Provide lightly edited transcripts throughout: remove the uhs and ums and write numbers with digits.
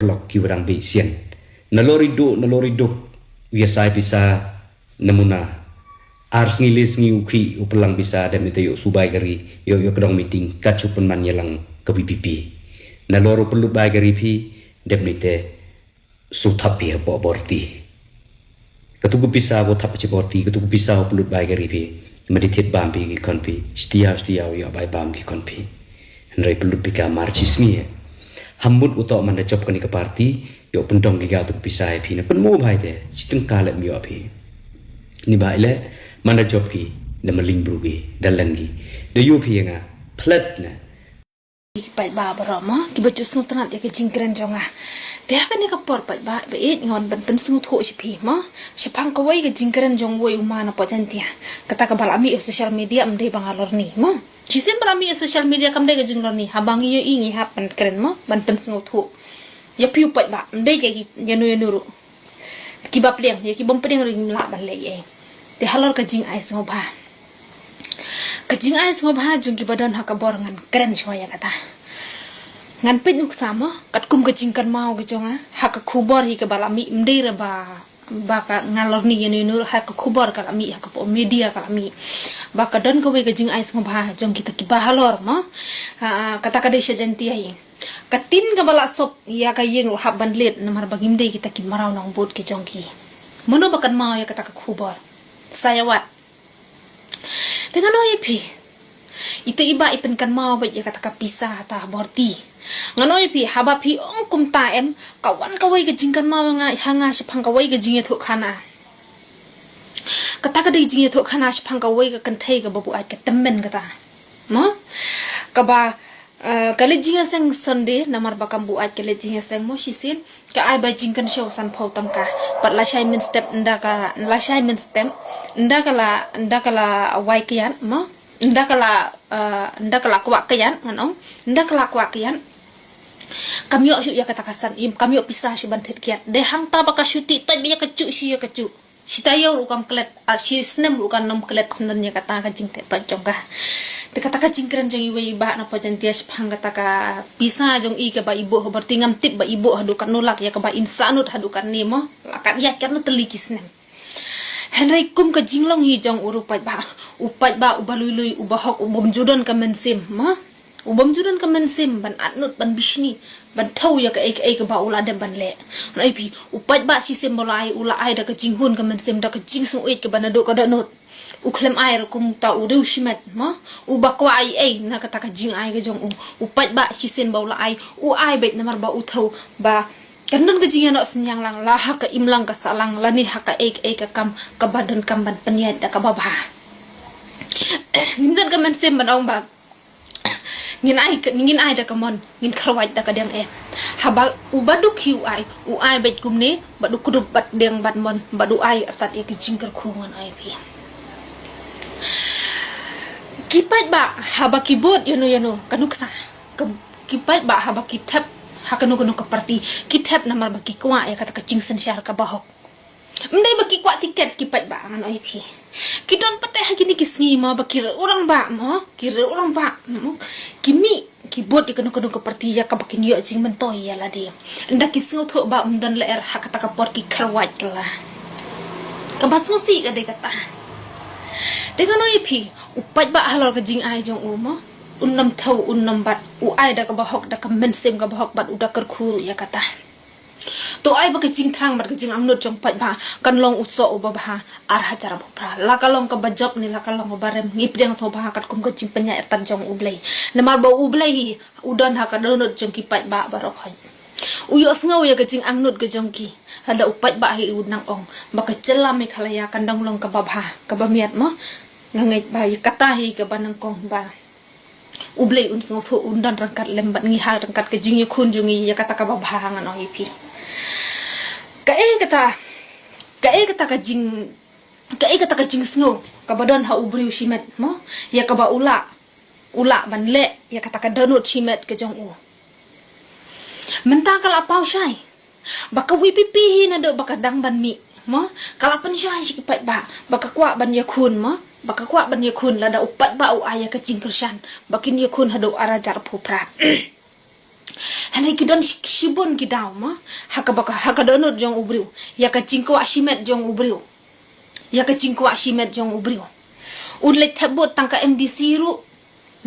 blok kiwarang bisian nalorido biasa bisa namuna ars ngilis ngiuki upelang bisa dan itu yuk subai gari yuk kedong meeting kacupan man yalang ke PPP naloro perlu bai gari pi demnite sutapi apa borti ketugu bisa apa tap borti ketugu bisa perlu bai gari pi meditate bambi ki konpi setia ya bai bam ki konpi nrai perlu pika marcis ni hambut utok manda job kani ke parti yo pendong giga tu bisa pi na penmo bai te sistem kala mi api ni bai le manda job ki na maling brugi dalan gi de yo pi nga plat na pai ba barama ki baju snu tanat ya ke jingkran jonga dia kan ka por pai ba be ngon ban pen snu tho si pi ma sepang ka wai ke jingkran jong wai umana po jantia kata ka balami social media mde bangalor ni ma Jisin balami social media kam de ke jinglor ni habangi yo ingi hapan keren ma ban pen snu tho ya piu pai ba mde ke yanu ru ki ba pleng ya ki bom pedeng ring la ban le ye de halor ka jing ai so ba kajing ai semua bahajung ki badan hak bor ngan keren shoya kata ngan pit nuk sama kat kum kajing kan mau ke jonga hak khubor hi ke balami mdeira ba ka ngalor ni yenu nur hak khubor kala mi hak po media kala mi ba ka don ko we kajing ai semua bahajung kita ki bahalor ma kata kade sejanti ai katin ka bala sop ya ka yeng hab ban let namar bagim de kita ki marau nang bot ke jongki mono bakan mau ya kata ka khubor saya wat dengan oi pi itu iba ipen kan mau ba ya kata ka pisah ta borti nganoi pi haba pi kum ta em kawan kawai ke jingkan mau nga hanga sepang kawai ke jinge tho khana kata ka de jinge tho khana sepang kawai ke kan thai ka babu ai ka temmen kata mo ka ba kale jinge seng sunday namar bakam bu ai kale jinge seng mo sisin ka ai ba jingkan show san phau tamka pat la shai min step ndaka la shai min step ndakala wai kian mo ndakala kwa kian anong ndakala kwa kian kami yo ya kata kasan kami yo pisah shu ban thet kiat de hang ta baka shuti tai biya kacu shi ya kacu sitayo ukam klet shi snem ukan nom klet senenya kata ka jing te ta jongka te kata ka jingkran jong iwe ba na pajan tias phang kata ka pisah jong i ke ba ibu berarti ngam tip ba ibu hadu kan nolak ya ke ba insanut hadu kan ni mo lakat ya kan teliki snem Henry kum ka jinglong hi jong upai ba ubalului ubahok ubom judan ka mensim ma ubom judan ka mensim ban atnut ban bishni ban thau ya ka ek ba ula de ban le nai pi upai ba si sem bolai ula ai da ka jinghun ka mensim da ka jing su ek ka ban do ka danut uklem ai kum ta udu shimet ma ubakwa ai na ka ta ka jing ai ka jong upai ba si sem bola ai u ai bet namar ba u thau ba Kandan ke jingan nak senyang lang lah hak imlang ke salang lani hak ek kam ke badan kam ban peniat da ka babah. Ngin kan mensem ban ong ba. Ngin ai da ka mon ngin kharwaj da ka deng haba ubadu kiu ai u ai bet kumne badu kudup bat deng ban mon badu ai atat ek jingkar khungan ai pi. Kipat ba haba kibot yano kanuksa. Kipat ba haba kitap hakanu ke parti kitap namar baki kwa ya kata kacing sensyar ka bahok mendai baki kwa tiket kipat ba ngan oi pi kidon pate hagini kisngi ma baki orang ba mo kira orang ba kimi kibot ikanu ke parti ya ka baki nyo jing mentoi ya la de ndak kisngo tho ba mdan la er hakata ka por ki kharwat la ka basngo si ka de kata dengan oi pi upat ba halor ka jing ai jong mo unam thau unam bat u ai da ka bahok da ka mensem ka bahok bat uda kar khuru ya kata to ai ba ka jing thang bat ka jing amnut jong pat ba kan long uso uba ba ar hajar bopra la ka long ka bajok ni la ka long barem ngip deng so ba kat kum ka jing penya tan jong ublei namar ba ublei udan ha ka donut jong ki pat ba barok hai u yo sngaw ya ka jing amnut ka jong ki hada upat ba hi udnang ong ba ka celam me khalaya kandang long ka babha ka bamiat mo ngangai ba kata hi ka banang kong ba ublei unsung tho undan rangkat lembat ngi ha rangkat ke jingi khun jungi ya kata ka babangan oi pi ka kata ka jing sngo ka badan ha ubri shimet mo ya ka ba ula ban le ya kata ka donut shimet ke jong u menta kala pau shai baka wipipi na do baka dang ban mi mo kala pan shai si kipat ba baka kwa ban ya khun mo baka kwa ban ya kun lada upat ba u aya ka jingkersan bakin ya kun hado arajar phupra Hanai kidon shibon kidaw ma haka donut jong ubriu ya ka cingko ashimet jong ubriu ya ka cingko ashimet jong ubriu ulet thabot tangka MDC ru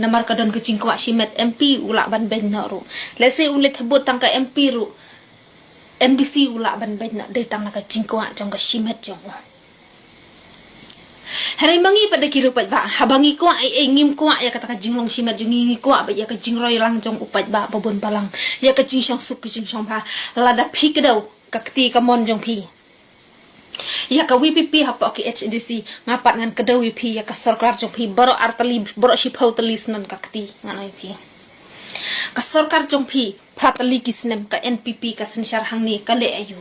namar kadon ke cingko ashimet MP ulak ban ben na ru lese ulet thabot tangka MP ru MDC ulak ban ben na de tang na ka cingko jong ka shimet jong Hari mangi pada kira upat ba habangi ko ay ngim ko ya kata ka jinglong shimet jong ngi ko ba ya ka jingroy lang jong upat ba babon palang ya ka jingshong sup ka jingshong ba lada phi ka daw ka kti ka mon jong phi ya ka WPP hapa ki HDC ngapat ngan ka daw WP ya ka sarkar jong phi baro artali baro shipau talis nan ka kti ngan phi ka sarkar jong phi pratali kisnem ka NPP ka sinsyar hangni ka le ayu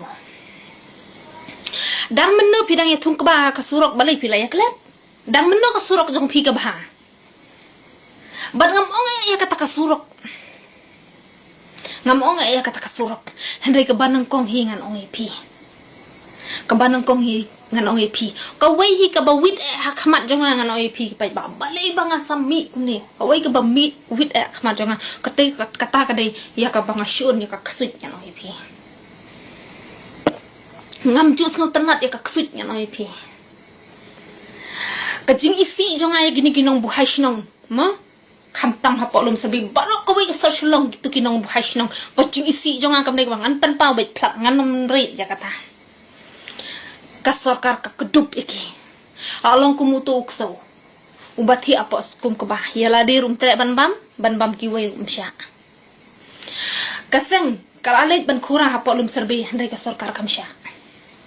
dang menno pidang ya tung ka ba ka surok balai pila ya klet dang menno ka surok jong phi ka ba bad ngam ong ya kata ka surok ngam ong ya kata ka surok henry ka banang kong hi ngan ong phi ka banang kong hi ngan ong phi ka wei hi ka ba wit hakmat jong ngan ong phi pa ba balai ba nga sami kumni ka wei ka ba mit wit hakmat jong ka te kata ka dei ya ka ba nga shun ya ka ksut ngan ong phi ngam jus ngam tenat ya ka ksut ngan ong phi kajing isi jong ay gini ginong buhay sinong ma kamtam hapo lum sabi barok ko wei social long gitu kinong buhay sinong kajing isi jong ang kamne bangan pan pa bet plak ngan nomre ya kata kasorkar ka kedup iki along kumutu ukso ubati apo skum ka ba yala de rum tre ban bam ki wei rum sya kaseng kalalet ban khura hapo lum serbi handai kasorkar kam sya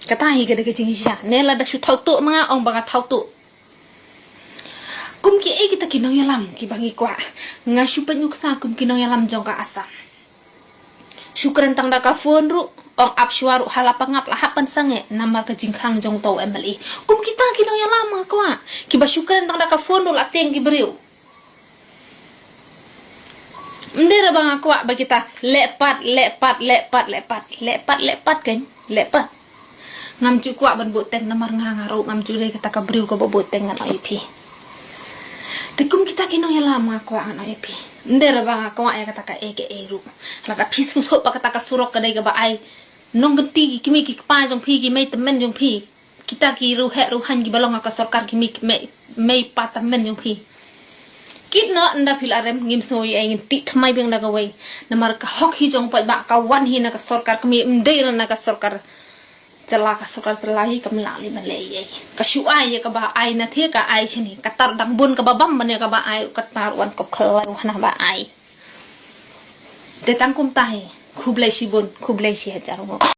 kata hi gede kajing sya nela da shu thau tu mga ong banga thau tu kum ki kita kinong yalam ki bangi kwa nga syupan yuksa kum kinong yalam jong ka asa syukran tang da ka phone ru ong ap sywaru halapangap lahapan sange nama ka jingkhang jong tau MLE kum kita kinong yalam kwa ki ba syukran tang da ka phone ru lateng ki beriu ndera bang kwa ba kita lepat kan lepat ngam cu kwa ban boteng namar ngangaro ngam cu de kata ka beriu ko boteng ngan IP Tekum kita kinong yalam ako ang IP. Ndera ba ako ay kata ka ege eru. Laka pis ko pa kata ka surok ka dai ka ba ay nong genti kimi ki pa jong phi ki may temen jong phi. Kita ki ru he ru han ki balong ka sarkar ki may pa temen jong phi. Kit no nda phil arem ngim soy ay ti thmai beng da ka wei. Namar ka hok hi jong pa ba ka wan hi na ka sarkar kami ndai na ka sarkar cela ka sarkar celahi kam lali malai ka shu ai ka ba ai na the ka ai chini ka tar dang bun ka babam ban ka ba ai ka tar wan kop khlai hana ba ai te tang kum tai khublai shi bun khublai shi hajar